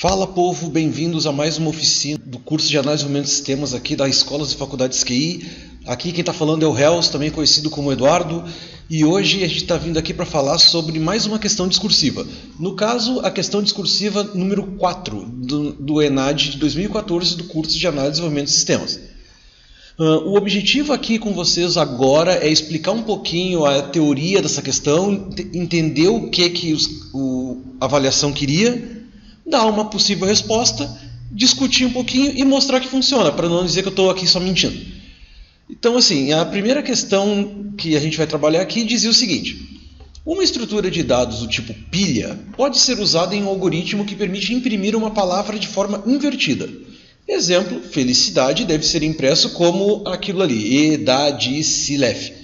Fala, povo, bem-vindos a mais uma oficina do curso de Análise e Desenvolvimento de Sistemas aqui da Escolas e Faculdades QI. Aqui quem está falando é o Hells, também conhecido como Eduardo, e hoje a gente está vindo aqui para falar sobre mais uma questão discursiva. No caso, a questão discursiva número 4 do ENAD de 2014 do curso de Análise e Desenvolvimento de Sistemas. O objetivo aqui com vocês agora é explicar um pouquinho a teoria dessa questão, entender o que a avaliação queria, dar uma possível resposta, discutir um pouquinho e mostrar que funciona, para não dizer que eu estou aqui só mentindo. Então, assim, a primeira questão que a gente vai trabalhar aqui dizia o seguinte: uma estrutura de dados do tipo pilha pode ser usada em um algoritmo que permite imprimir uma palavra de forma invertida. Exemplo, felicidade deve ser impresso como aquilo ali, EDADICILEF.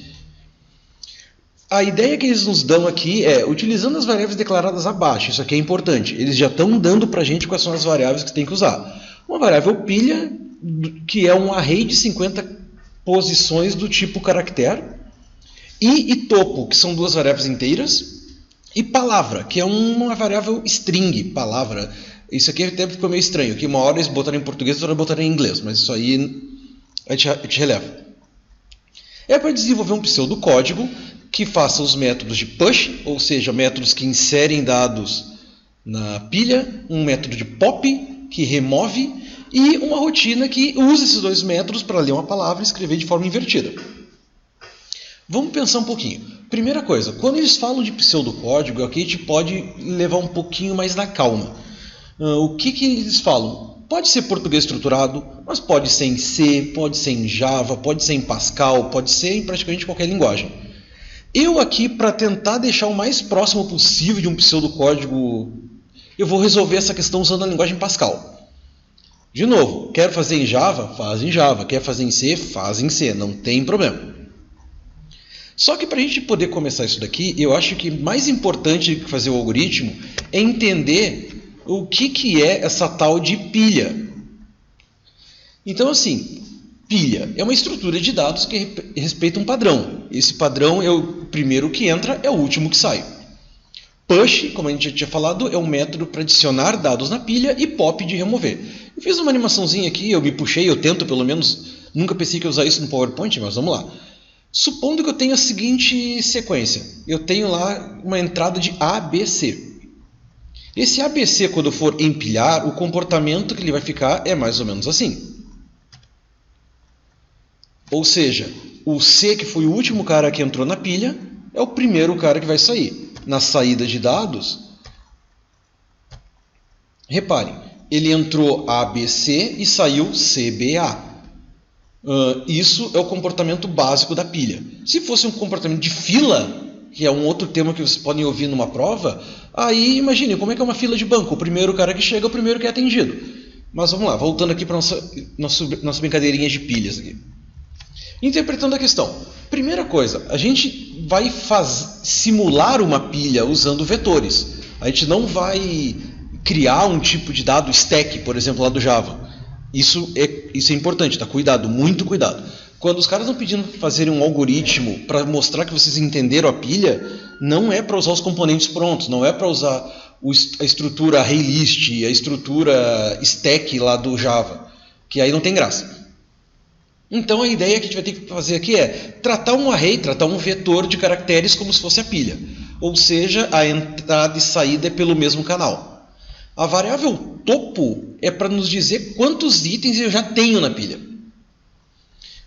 A ideia que eles nos dão aqui é, utilizando as variáveis declaradas abaixo, isso aqui é importante, eles já estão dando para a gente quais são as variáveis que tem que usar. Uma variável pilha, que é um array de 50 posições do tipo caractere, e topo, que são duas variáveis inteiras, e palavra, que é uma variável string, palavra. Isso aqui até ficou meio estranho, que uma hora eles botaram em português, outra hora botaram em inglês, mas isso aí a gente releva. É para desenvolver um pseudocódigo que faça os métodos de push, ou seja, métodos que inserem dados na pilha, um método de pop, que remove, e uma rotina que usa esses dois métodos para ler uma palavra e escrever de forma invertida. Vamos pensar um pouquinho. Primeira coisa, quando eles falam de pseudocódigo, aqui a gente pode levar um pouquinho mais na calma. O que eles falam? Pode ser português estruturado, mas pode ser em C, pode ser em Java, pode ser em Pascal, pode ser em praticamente qualquer linguagem. Eu aqui, para tentar deixar o mais próximo possível de um pseudocódigo, eu vou resolver essa questão usando a linguagem Pascal. De novo, quero fazer em Java? Faz em Java. Quer fazer em C? Faz em C, não tem problema. Só que para a gente poder começar isso daqui, eu acho que mais importante que fazer o algoritmo é entender o que é essa tal de pilha. Então, assim, pilha é uma estrutura de dados que respeita um padrão. Esse padrão é o primeiro que entra, é o último que sai. Push, como a gente já tinha falado, é um método para adicionar dados na pilha, e pop de remover. Eu fiz uma animaçãozinha aqui, eu me puxei, eu tento pelo menos, nunca pensei que ia usar isso no PowerPoint, mas vamos lá. Supondo que eu tenho a seguinte sequência, eu tenho lá uma entrada de ABC. Esse ABC, quando eu for empilhar, o comportamento que ele vai ficar é mais ou menos assim. Ou seja, o C, que foi o último cara que entrou na pilha, é o primeiro cara que vai sair. Na saída de dados, reparem, ele entrou ABC e saiu CBA. Isso é o comportamento básico da pilha. Se fosse um comportamento de fila, que é um outro termo que vocês podem ouvir numa prova, aí imagine como é que é uma fila de banco. O primeiro cara que chega é o primeiro que é atendido. Mas vamos lá, voltando aqui para nossa brincadeirinha de pilhas aqui. Interpretando a questão. Primeira coisa, a gente vai simular uma pilha usando vetores. A gente não vai criar um tipo de dado stack, por exemplo, lá do Java. Isso é importante, tá? Cuidado, muito cuidado. Quando os caras estão pedindo para fazerem um algoritmo para mostrar que vocês entenderam a pilha, não é para usar os componentes prontos, não é para usar a estrutura ArrayList, a estrutura stack lá do Java, que aí não tem graça. Então a ideia que a gente vai ter que fazer aqui é tratar um array, tratar um vetor de caracteres como se fosse a pilha. Ou seja, a entrada e saída é pelo mesmo canal. A variável topo é para nos dizer quantos itens eu já tenho na pilha.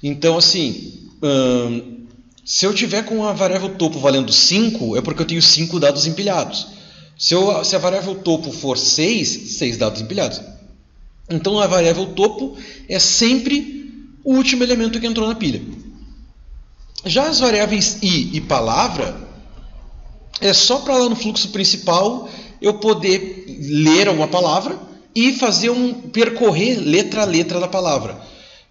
Então, assim, se eu tiver com a variável topo valendo 5, é porque eu tenho 5 dados empilhados. Se a variável topo for 6 dados empilhados. Então a variável topo é sempre o último elemento que entrou na pilha. Já as variáveis i e palavra, é só para lá no fluxo principal eu poder ler uma palavra e fazer percorrer letra a letra da palavra.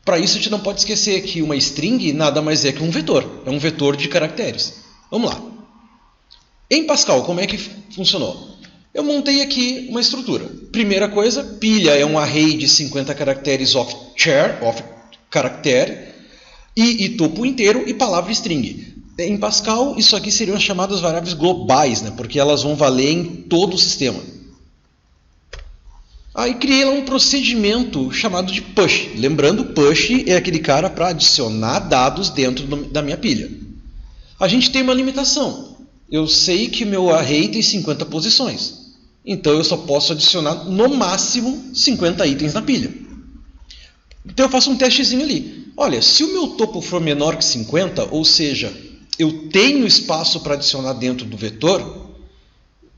Para isso a gente não pode esquecer que uma string nada mais é que um vetor. É um vetor de caracteres. Vamos lá. Em Pascal, como é que funcionou? Eu montei aqui uma estrutura. Primeira coisa, pilha é um array de 50 caracteres of caractere, e topo inteiro e palavra string. Em Pascal, isso aqui seriam as chamadas variáveis globais, né? Porque elas vão valer em todo o sistema. Aí criei lá um procedimento chamado de push. Lembrando, push é aquele cara para adicionar dados dentro da minha pilha. A gente tem uma limitação. Eu sei que meu array tem 50 posições. Então eu só posso adicionar no máximo 50 itens na pilha. Então eu faço um testezinho ali. Olha, se o meu topo for menor que 50, ou seja, eu tenho espaço para adicionar dentro do vetor,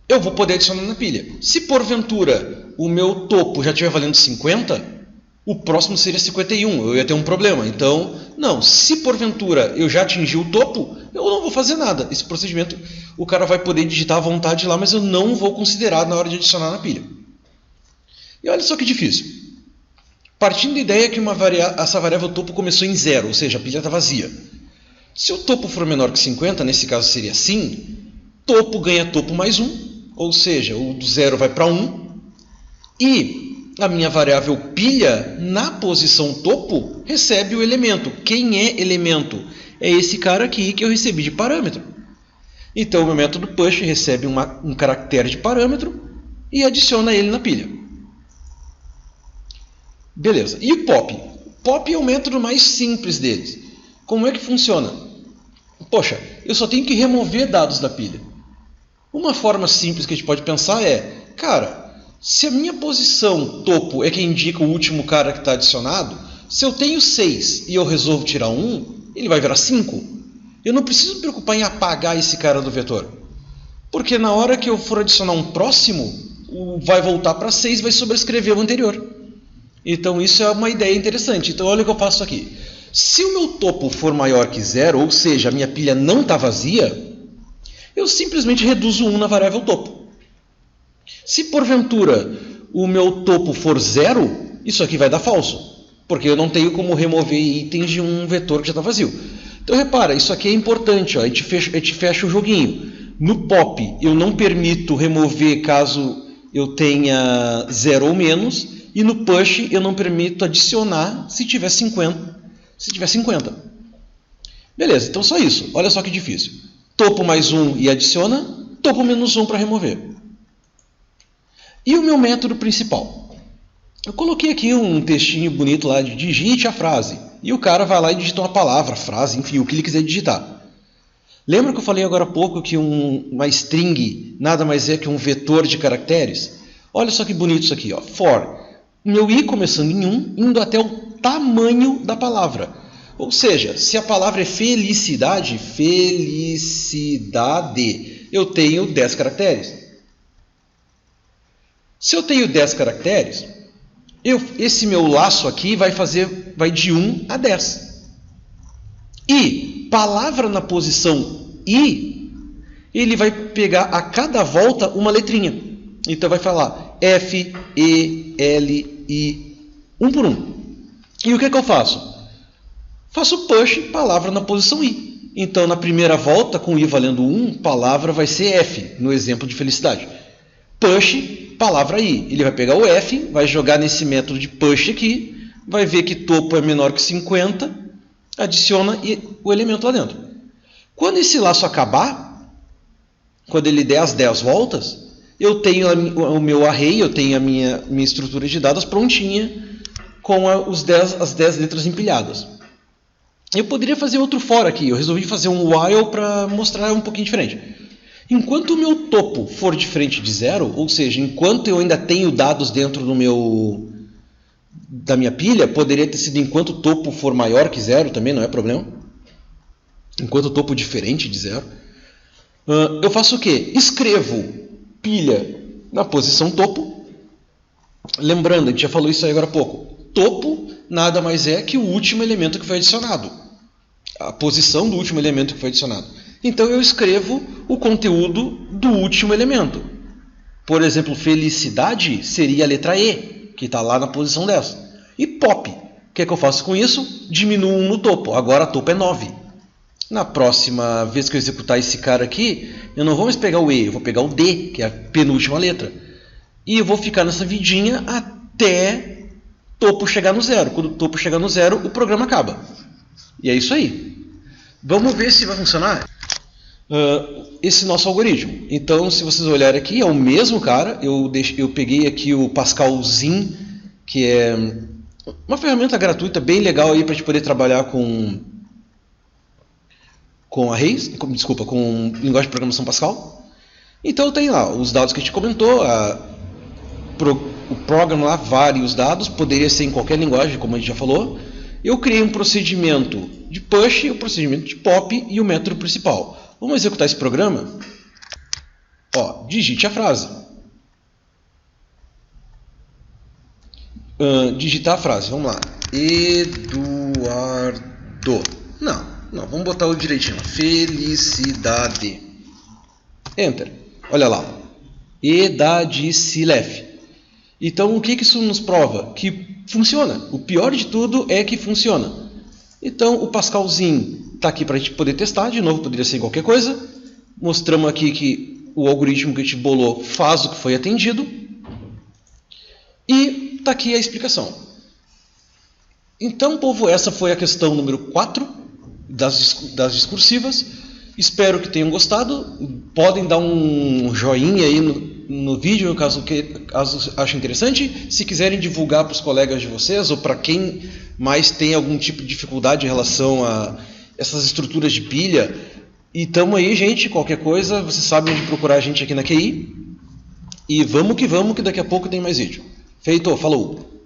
eu vou poder adicionar na pilha. Se porventura o meu topo já estiver valendo 50, o próximo seria 51, eu ia ter um problema. Então, não, se porventura eu já atingi o topo, eu não vou fazer nada. Esse procedimento o cara vai poder digitar à vontade lá, mas eu não vou considerar na hora de adicionar na pilha. E olha só que difícil. Partindo da ideia que essa variável topo começou em 0, ou seja, a pilha está vazia. Se o topo for menor que 50, nesse caso seria assim, topo ganha topo mais 1, ou seja, o do 0 vai para 1, e a minha variável pilha, na posição topo, recebe o elemento. Quem é elemento? É esse cara aqui que eu recebi de parâmetro. Então, o meu método push recebe um caractere de parâmetro e adiciona ele na pilha. Beleza. E o pop? Pop é o método mais simples deles. Como é que funciona? Poxa, eu só tenho que remover dados da pilha. Uma forma simples que a gente pode pensar é, cara, se a minha posição topo é que indica o último cara que está adicionado, se eu tenho 6 e eu resolvo tirar 1, ele vai virar 5. Eu não preciso me preocupar em apagar esse cara do vetor. Porque na hora que eu for adicionar um próximo, vai voltar para 6 e vai sobrescrever o anterior. Então isso é uma ideia interessante. Então olha o que eu faço aqui. Se o meu topo for maior que 0, ou seja, a minha pilha não está vazia, eu simplesmente reduzo 1 na variável topo. Se porventura o meu topo for 0, isso aqui vai dar falso, porque eu não tenho como remover itens de um vetor que já está vazio. Então repara, isso aqui é importante, ó, a gente fecha o joguinho. No pop eu não permito remover caso eu tenha 0 ou menos, e no push eu não permito adicionar se tiver 50. Beleza, então só isso. Olha só que difícil. Topo mais 1 e adiciona, topo menos 1 para remover. E o meu método principal? Eu coloquei aqui um textinho bonito lá de digite a frase. E o cara vai lá e digita uma palavra, frase, enfim, o que ele quiser digitar. Lembra que eu falei agora há pouco que uma string nada mais é que um vetor de caracteres? Olha só que bonito isso aqui, ó. For. Meu i começando em 1, indo até o tamanho da palavra. Ou seja, se a palavra é felicidade, eu tenho 10 caracteres. Se eu tenho 10 caracteres, esse meu laço aqui vai de 1 a 10. E palavra na posição i, ele vai pegar a cada volta uma letrinha. Então vai falar F, E, L, I, um por um. E o que eu faço? Faço push, palavra na posição I. Então, na primeira volta, com I valendo 1, palavra vai ser F, no exemplo de felicidade. Push, palavra I. Ele vai pegar o F, vai jogar nesse método de push aqui, vai ver que topo é menor que 50, adiciona o elemento lá dentro. Quando esse laço acabar, quando ele der as 10 voltas, eu tenho o meu array, eu tenho a minha estrutura de dados prontinha, com as 10 letras empilhadas. Eu poderia fazer outro for aqui, eu resolvi fazer um while para mostrar um pouquinho diferente. Enquanto o meu topo for diferente de 0, ou seja, enquanto eu ainda tenho dados dentro da minha pilha, poderia ter sido enquanto o topo for maior que 0, também não é problema. Enquanto o topo diferente de 0. Eu faço o quê? Escrevo pilha na posição topo. Lembrando, a gente já falou isso aí agora há pouco. Topo nada mais é que o último elemento que foi adicionado. A posição do último elemento que foi adicionado. Então eu escrevo o conteúdo do último elemento. Por exemplo, felicidade seria a letra E, que está lá na posição 10. E pop, o que é que eu faço com isso? Diminuo 1 no topo, agora topo é 9. Na próxima vez que eu executar esse cara aqui, eu não vou mais pegar o E, eu vou pegar o D, que é a penúltima letra. E eu vou ficar nessa vidinha até topo chegar no 0. Quando o topo chegar no 0, o programa acaba. E é isso aí. Vamos ver se vai funcionar. esse nosso algoritmo. Então, se vocês olharem aqui, é o mesmo cara. Eu peguei aqui o Pascalzinho, que é uma ferramenta gratuita bem legal aí para a gente poder trabalhar com arrays, com linguagem de programação Pascal. Então tem lá os dados que a gente comentou, o programa lá vale os dados, poderia ser em qualquer linguagem, como a gente já falou. Eu criei um procedimento de push, o procedimento de pop e o método principal. Vamos executar esse programa? Digite a frase. Digitar a frase, vamos lá. Eduardo. Não, vamos botar o direitinho. Felicidade. Enter. Olha lá. Edadicilef. Então, o que isso nos prova? Que funciona. O pior de tudo é que funciona. Então, o Pascalzinho está aqui para a gente poder testar. De novo, poderia ser qualquer coisa. Mostramos aqui que o algoritmo que a gente bolou faz o que foi atendido. E está aqui a explicação. Então, povo, essa foi a questão número 4 das discursivas. Espero que tenham gostado. Podem dar um joinha aí no vídeo, caso achem interessante. Se quiserem divulgar para os colegas de vocês ou para quem mais tem algum tipo de dificuldade em relação a essas estruturas de pilha. E tamo aí, gente. Qualquer coisa, vocês sabem onde procurar a gente aqui na QI. E vamos que daqui a pouco tem mais vídeo. Feito, falou!